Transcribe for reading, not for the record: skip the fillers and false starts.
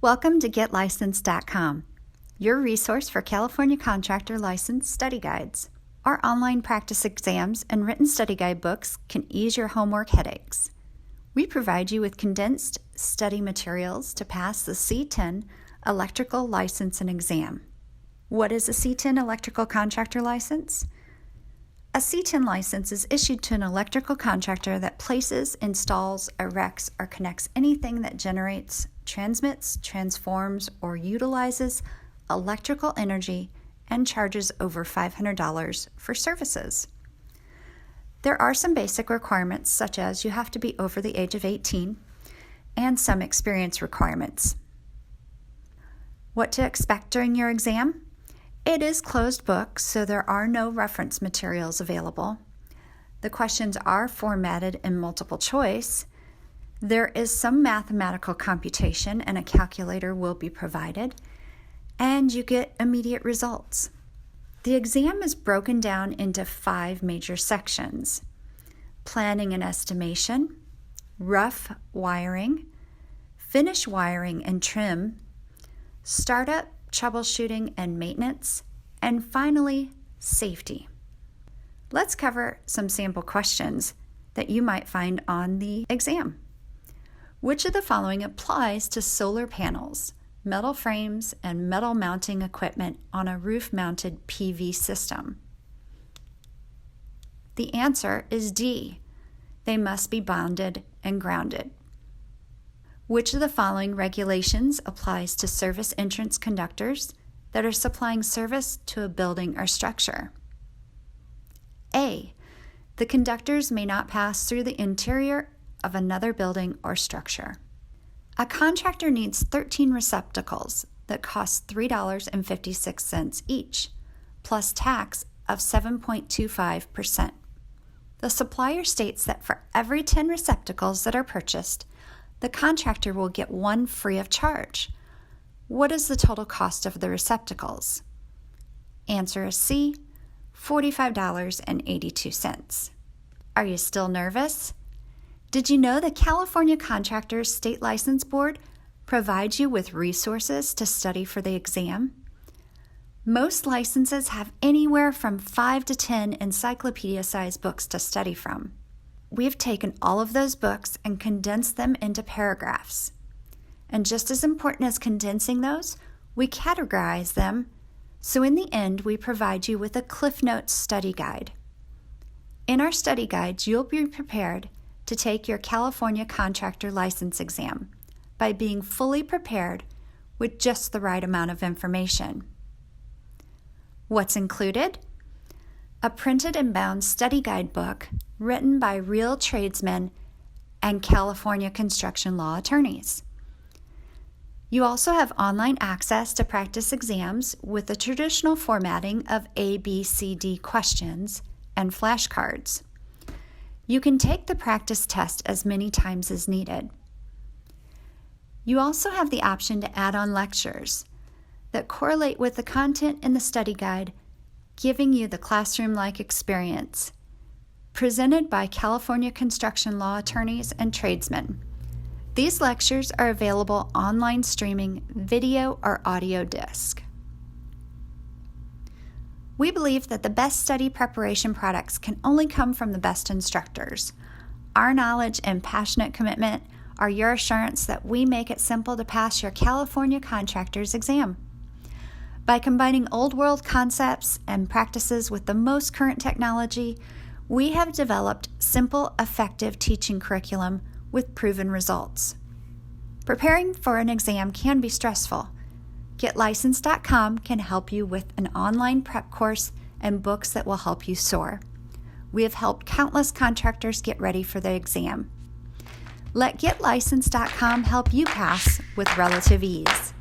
Welcome to GetLicensed.com, your resource for California contractor license study guides. Our online practice exams and written study guide books can ease your homework headaches. We provide you with condensed study materials to pass the C-10 electrical license and exam. What is a C-10 electrical contractor license? A C-10 license is issued to an electrical contractor that places, installs, erects, or connects anything that generates, transmits, transforms, or utilizes electrical energy and charges over $500 for services. There are some basic requirements, such as you have to be over the age of 18 and some experience requirements. What to expect during your exam? It is closed book, so there are no reference materials available. The questions are formatted in multiple choice. There is some mathematical computation and a calculator will be provided, and you get immediate results. The exam is broken down into 5 major sections: planning and estimation, rough wiring, finish wiring and trim, startup, troubleshooting and maintenance, and finally, safety. Let's cover some sample questions that you might find on the exam. Which of the following applies to solar panels, metal frames, and metal mounting equipment on a roof-mounted PV system? The answer is D. They must be bonded and grounded. Which of the following regulations applies to service entrance conductors that are supplying service to a building or structure? A. The conductors may not pass through the interior of another building or structure. A contractor needs 13 receptacles that cost $3.56 each, plus tax of 7.25%. The supplier states that for every 10 receptacles that are purchased, the contractor will get 1 free of charge. What is the total cost of the receptacles? Answer is C, $45.82. Are you still nervous? Did you know the California Contractors State License Board provides you with resources to study for the exam? Most licenses have anywhere from 5 to 10 encyclopedia-sized books to study from. We've taken all of those books and condensed them into paragraphs. And just as important as condensing those, we categorize them, so in the end, we provide you with a Cliff Notes study guide. In our study guides, you'll be prepared to take your California Contractor License exam by being fully prepared with just the right amount of information. What's included? A printed and bound study guide book written by real tradesmen and California construction law attorneys. You also have online access to practice exams with the traditional formatting of A, B, C, D questions and flashcards. You can take the practice test as many times as needed. You also have the option to add on lectures that correlate with the content in the study guide, giving you the classroom-like experience, presented by California construction law attorneys and tradesmen. These lectures are available online streaming, video or audio disc. We believe that the best study preparation products can only come from the best instructors. Our knowledge and passionate commitment are your assurance that we make it simple to pass your California Contractors exam. By combining old world concepts and practices with the most current technology, we have developed simple, effective teaching curriculum with proven results. Preparing for an exam can be stressful. GetLicensed.com can help you with an online prep course and books that will help you soar. We have helped countless contractors get ready for the exam. Let GetLicensed.com help you pass with relative ease.